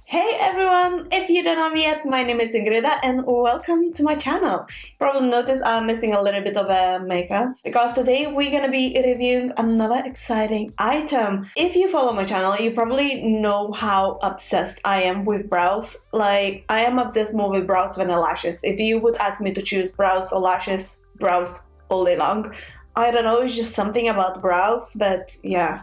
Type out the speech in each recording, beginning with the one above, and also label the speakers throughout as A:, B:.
A: Hey everyone! If you don't know me yet, my name is Ingrida and welcome to my channel. You probably noticed I'm missing a little bit of makeup because today we're gonna be reviewing another exciting item. If you follow my channel, you probably know how obsessed I am with brows. Like, I am obsessed more with brows than lashes. If you would ask me to choose brows or lashes, brows all day long. I don't know, it's just something about brows, but yeah.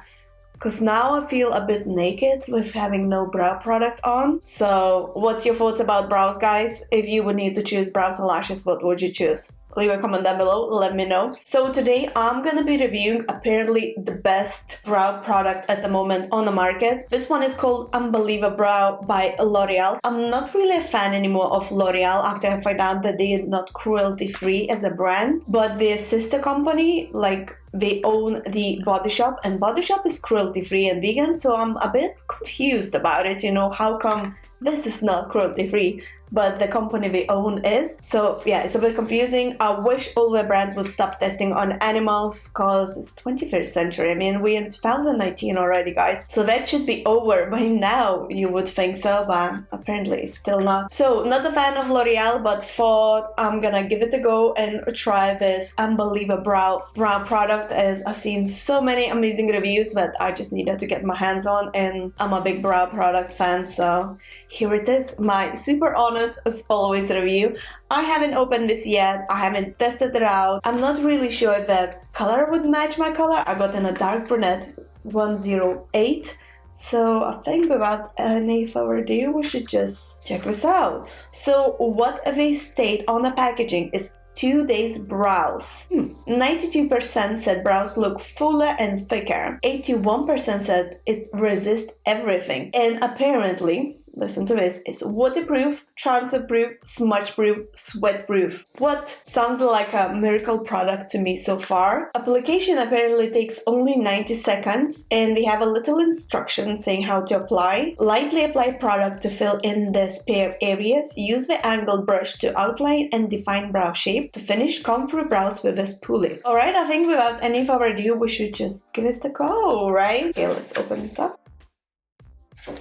A: Because now I feel a bit naked with having no brow product on. So what's your thoughts about brows, guys? If you would need to choose brows and lashes, what would you choose? Leave a comment down below, let me know. So today I'm gonna be reviewing apparently the best brow product at the moment on the market. This one is called Unbelieva Brow by L'Oreal. I'm not really a fan anymore of L'Oreal after I found out that they are not cruelty free as a brand, but their sister company, like, they own the Body Shop, and Body Shop is cruelty free and vegan, so I'm a bit confused about it. You know, how come this is not cruelty free but the company they own is? So yeah, it's a bit confusing. I wish all the brands would stop testing on animals because it's 21st century. I mean, we're in 2019 already, guys, so that should be over by now, you would think so, but apparently it's still not. So not a fan of L'Oreal, but thought I'm gonna give it a go and try this Unbelieva Brow product, as I've seen so many amazing reviews that I just needed to get my hands on, and I'm a big brow product fan. So here it is, my super honest as always review. I haven't opened this yet, I haven't tested it out. I'm not really sure if the color would match my color. I got in a dark brunette 108. So I think without any further ado, we should just check this out. So what they state on the packaging is 2 days brows. 92% said brows look fuller and thicker. 81% said it resists everything. And apparently, listen to this, it's waterproof, transfer-proof, smudge-proof, sweat-proof. What sounds like a miracle product to me so far. Application apparently takes only 90 seconds, and we have a little instruction saying how to apply. Lightly apply product to fill in the spare areas. Use the angled brush to outline and define brow shape. To finish, comb through brows with a spoolie. Alright, I think without any further ado, we should just give it a go, right? Okay, let's open this up.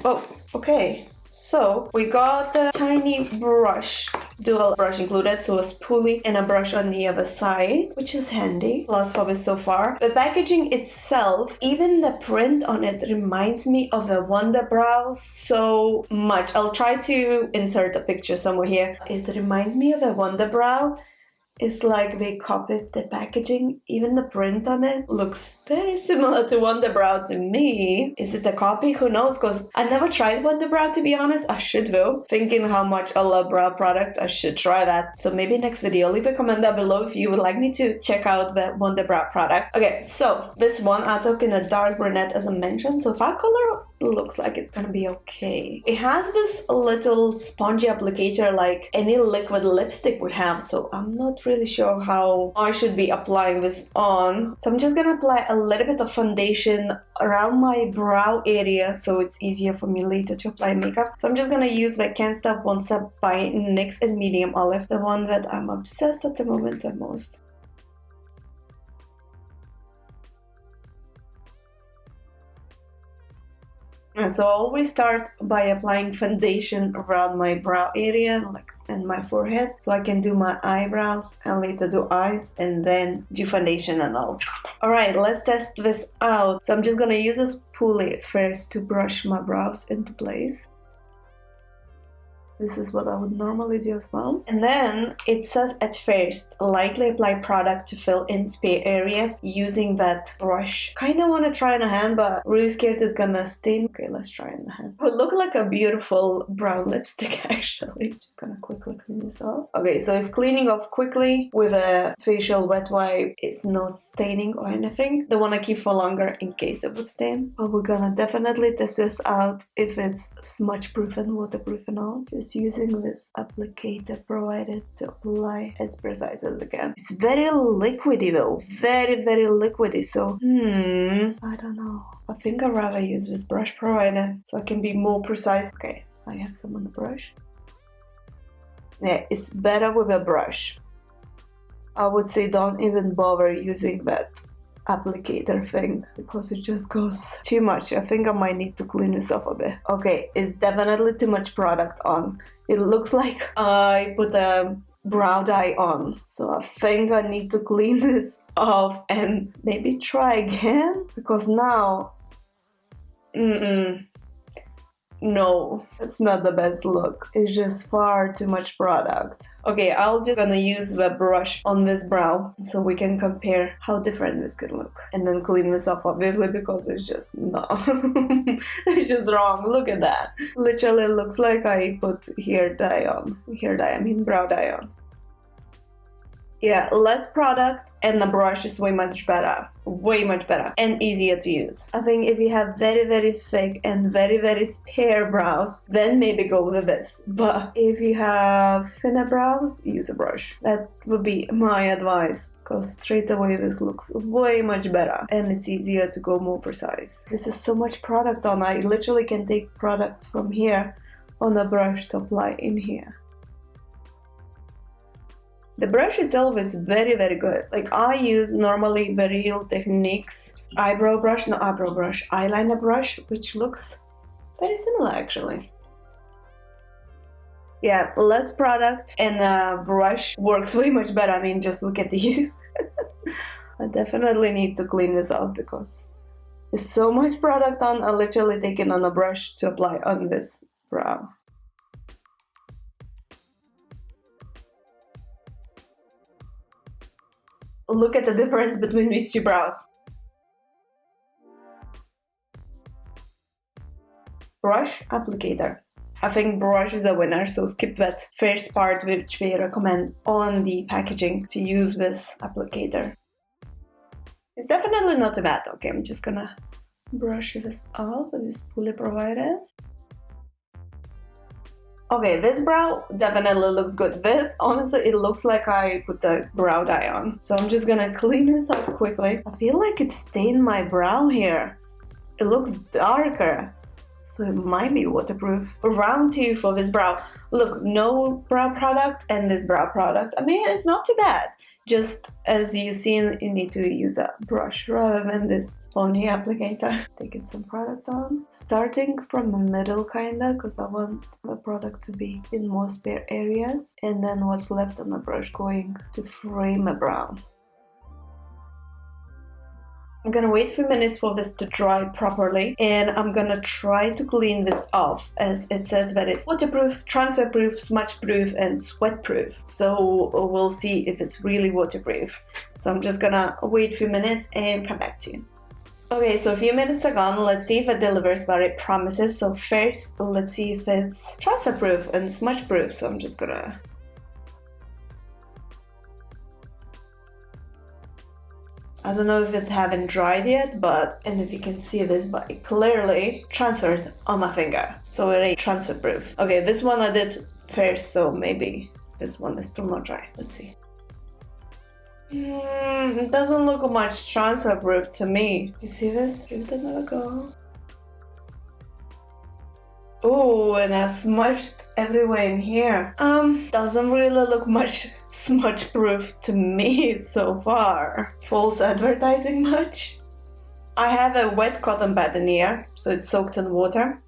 A: Oh, okay. So we got a tiny brush, dual brush included, so a spoolie and a brush on the other side, which is handy. Plus for this so far. The packaging itself, even the print on it reminds me of a Wonder Brow so much. I'll try to insert a picture somewhere here. It reminds me of a Wonder Brow. It's like they copied the packaging. Even the print on it looks very similar to Wonder Brow to me. Is it a copy? Who knows? Because I never tried Wonder Brow, to be honest. I should though. Thinking how much I love brow products, I should try that. So maybe next video, leave a comment down below if you would like me to check out the Wonder Brow product. Okay, so this one I took in a dark brunette as I mentioned. So that color looks like it's gonna be okay. It has this little spongy applicator like any liquid lipstick would have, so I'm not really sure how I should be applying this on. So I'm just gonna apply a little bit of foundation around my brow area so it's easier for me later to apply makeup. So I'm just gonna use the Can't Stop Won't Stop by NYX in Medium Olive, the one that I'm obsessed at the moment the most. And so I always start by applying foundation around my brow area, like and my forehead, so I can do my eyebrows and later do eyes and then do foundation and all. Alright, let's test this out. So I'm just gonna use a spoolie first to brush my brows into place. This is what I would normally do as well. And then it says at first, lightly apply product to fill in spare areas using that brush. Kinda wanna try in a hand, but really scared it's gonna stain. Okay, let's try in the hand. It would look like a beautiful brown lipstick actually. Just gonna quickly clean this off. Okay, so if cleaning off quickly with a facial wet wipe, it's not staining or anything. The one I keep for longer in case it would stain. But we're gonna definitely test this out if it's smudge proof and waterproof and all. Just using this applicator provided to apply as precise as I can. It's very liquidy though, very liquidy, so I don't know. I think I'd rather use this brush provided so I can be more precise. Okay, I have some on the brush. Yeah, it's better with a brush. I would say don't even bother using that applicator thing because it just goes too much. I think I might need to clean this off a bit. Okay, it's definitely too much product on. It looks like I put a brow dye on, so I think I need to clean this off and maybe try again, because now no, it's not the best look. It's just far too much product. Okay, I'll just gonna use the brush on this brow so we can compare how different this could look. And then clean this up, obviously, because it's just, no. It's just wrong. Look at that. Literally looks like I put hair dye on. Brow dye on. Yeah, less product and the brush is way much better and easier to use. I think if you have very, very thick and very, very spare brows, then maybe go with this. But if you have thinner brows, use a brush. That would be my advice, because straight away this looks way much better and it's easier to go more precise. This is so much product on. I literally can take product from here on the brush to apply in here. The brush itself is very, very good. Like, I use normally the Real Techniques eyeliner brush, which looks very similar actually. Yeah, less product and the brush works way much better. I mean, just look at these. I definitely need to clean this up because there's so much product on. I literally take it on a brush to apply on this brow. Look at the difference between these two brows. Brush, applicator. I think brush is a winner, so skip that first part which we recommend on the packaging to use this applicator. It's definitely not too bad. Okay, I'm just gonna brush this off with this pulley provider. Okay, this brow definitely looks good. This, honestly, it looks like I put the brow dye on. So I'm just gonna clean this up quickly. I feel like it stained my brow here. It looks darker, so it might be waterproof. Round 2 for this brow. Look, no brow product and this brow product. I mean, it's not too bad. Just as you've seen, you need to use a brush rather than this spongy applicator. Taking some product on, starting from the middle kinda, because I want the product to be in more spare areas, and then what's left on the brush going to frame a brow. I'm gonna wait a few minutes for this to dry properly, and I'm gonna try to clean this off, as it says that it's waterproof, transfer proof, smudge proof, and sweat proof. So we'll see if it's really waterproof. So I'm just gonna wait a few minutes and come back to you. Okay, so a few minutes are gone. Let's see if it delivers what it promises. So first, let's see if it's transfer proof and smudge proof. So I'm just gonna... I don't know if it haven't dried yet, and if you can see this, but it clearly transferred on my finger. So it ain't transfer proof. Okay, this one I did first, so maybe this one is still not dry. Let's see. It doesn't look much transfer proof to me. You see this? Give it another go. Oh, and I smudged everywhere in here. Doesn't really look much smudge proof to me so far. False advertising much. I have a wet cotton pad in here, so it's soaked in water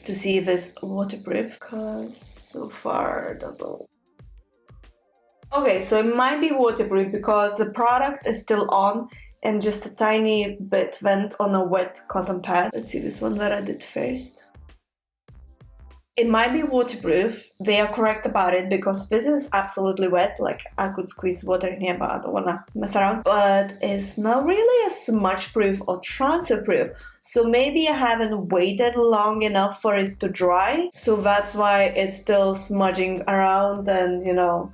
A: to see if it's waterproof, because so far it doesn't. Okay, so it might be waterproof because the product is still on and just a tiny bit went on a wet cotton pad. Let's see this one that I did first. It might be waterproof. They are correct about it because this is absolutely wet. Like, I could squeeze water in here, but I don't wanna mess around. But it's not really a smudge proof or transfer proof. So maybe I haven't waited long enough for it to dry. So that's why it's still smudging around and, you know.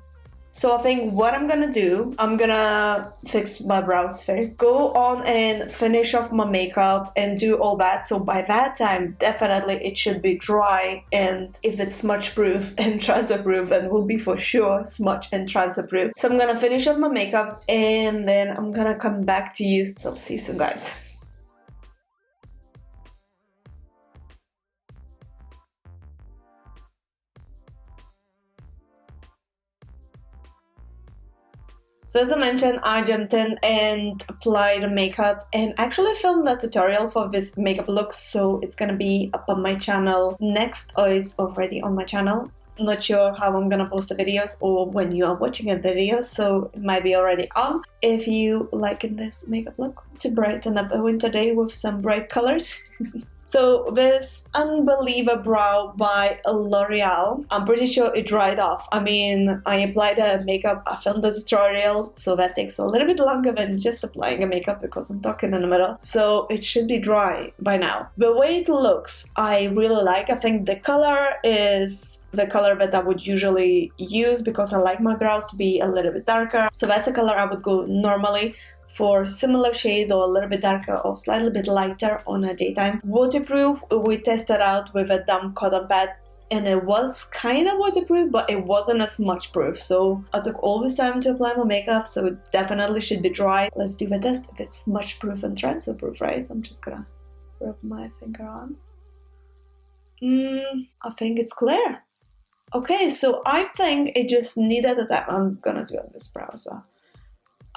A: So I think what I'm gonna do, I'm gonna fix my brows first, go on and finish off my makeup and do all that. So by that time, definitely it should be dry, and if it's smudge proof and transfer proof, then will be for sure smudge and transfer proof. So I'm gonna finish off my makeup and then I'm gonna come back to you. So see you soon, guys. So as I mentioned, I jumped in and applied makeup and actually filmed a tutorial for this makeup look, so it's gonna be up on my channel next, or is already on my channel. Not sure how I'm gonna post the videos or when you are watching a video, so it might be already on. If you like this makeup look to brighten up a winter day with some bright colors. So this Unbelieva Brow by L'Oreal, I'm pretty sure it dried off. I mean, I applied a makeup, I filmed the tutorial, so that takes a little bit longer than just applying a makeup because I'm talking in the middle. So it should be dry by now. The way it looks, I really like. I think the color is the color that I would usually use because I like my brows to be a little bit darker. So that's the color I would go normally for similar shade or a little bit darker or slightly bit lighter on a daytime. Waterproof, we tested out with a damp cotton pad and it was kind of waterproof, but it wasn't as much proof. So I took all this time to apply my makeup, so it definitely should be dry. Let's do the test if it's smudge proof and transfer proof, right? I'm just gonna rub my finger on. I think it's clear. Okay, so I think it just needed a tap. I'm gonna do it on this brow as well.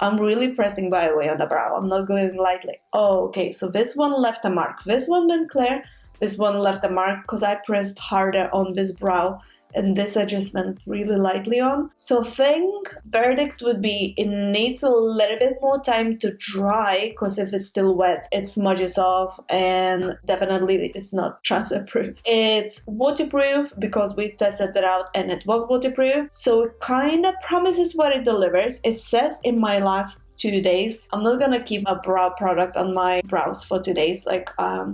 A: I'm really pressing, by the way, on the brow. I'm not going lightly. Oh, okay, so this one left a mark. This one went clear. This one left a mark because I pressed harder on this brow and this I just went really lightly on. So I think verdict would be it needs a little bit more time to dry because if it's still wet, it smudges off and definitely it's not transfer proof. It's waterproof because we tested it out and it was waterproof. So it kind of promises what it delivers. It says in my last 2 days. I'm not gonna keep a brow product on my brows for 2 days, like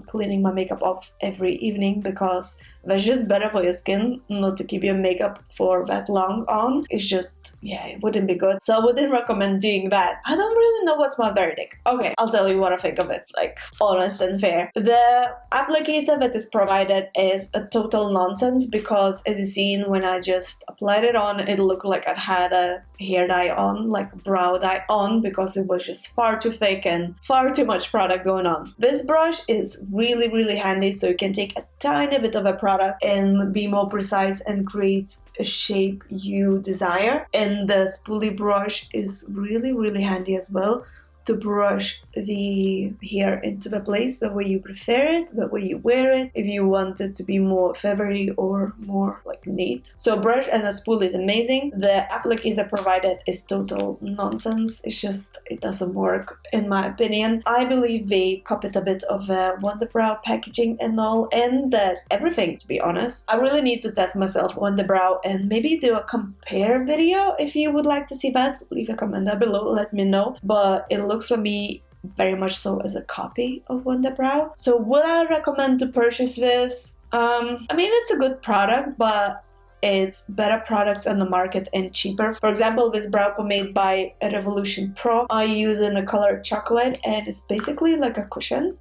A: cleaning my makeup off every evening because that's just better for your skin, not to keep your makeup for that long on. It's just, yeah, it wouldn't be good. So I wouldn't recommend doing that. I don't really know what's my verdict. Okay, I'll tell you what I think of it, like honest and fair. The applicator that is provided is a total nonsense because as you've seen, when I just applied it on, it looked like I had a hair dye on, like brow dye on, because it was just far too thick and far too much product going on. This brush is really, really handy, so you can take a tiny bit of a product and be more precise and create a shape you desire. And the spoolie brush is really, really handy as well to brush the hair into the place the way you prefer it, the way you wear it, if you want it to be more feathery or more like neat. So a brush and a spool is amazing. The applicator provided is total nonsense. It's just, it doesn't work in my opinion. I believe they copied a bit of Wonder Brow packaging and all, and everything, to be honest. I really need to test myself on the brow and maybe do a compare video. If you would like to see that, leave a comment down below, let me know. But it looks for me very much so as a copy of Wonder Brow. So would I recommend to purchase this? I mean, it's a good product, but it's better products on the market and cheaper. For example, this brow pomade by Revolution Pro, I use in the color chocolate and it's basically like a cushion.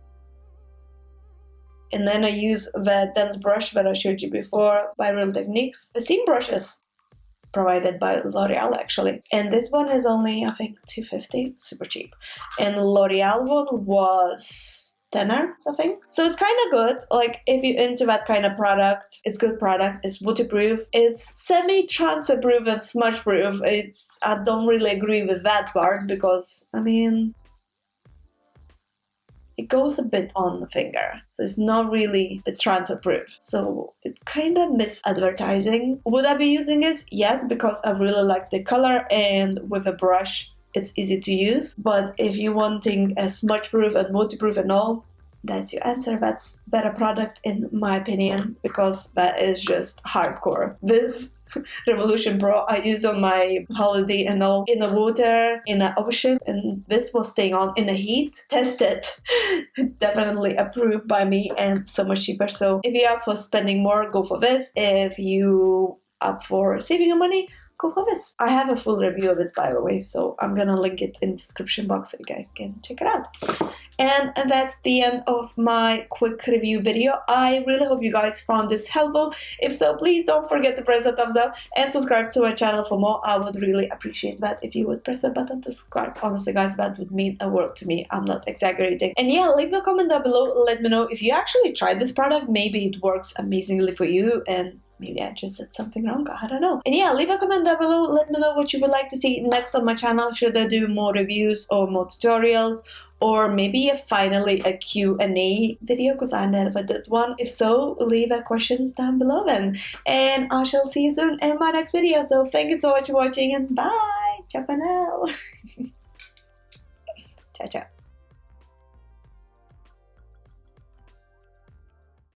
A: And then I use the dense brush that I showed you before by Real Techniques. The same brushes provided by L'Oreal actually, and this one is only I think $2.50, super cheap, and L'Oreal one was $10 something. So it's kind of good, like if you're into that kind of product, it's good product. It's waterproof, it's semi-transfer proof and smudge proof. I don't really agree with that part because I mean it goes a bit on the finger, so it's not really the transfer proof. So it kind of misadvertising. Would I be using this? Yes, because I really like the color and with a brush it's easy to use. But if you're wanting a smudge proof and waterproof and all, that's your answer. That's better product in my opinion because that is just hardcore. This Revolution Pro I use on my holiday and all in the water, in the ocean, and this was staying on in the heat. Tested, definitely approved by me and so much cheaper. So if you're up for spending more, go for this. If you up for saving your money, go for this. I have a full review of this by the way, so I'm gonna link it in the description box so you guys can check it out. And that's the end of my quick review video. I really hope you guys found this helpful. If so, please don't forget to press the thumbs up and subscribe to my channel for more. I would really appreciate that if you would press the button to subscribe. Honestly guys, that would mean a world to me. I'm not exaggerating. And yeah, leave a comment down below. Let me know if you actually tried this product. Maybe it works amazingly for you and maybe I just said something wrong, I don't know. And yeah, leave a comment down below, let me know what you would like to see next on my channel. Should I do more reviews or more tutorials? Or maybe finally a Q&A video, because I never did one. If so, leave your questions down below then. And I shall see you soon in my next video. So thank you so much for watching and bye! Ciao for now! Ciao, ciao.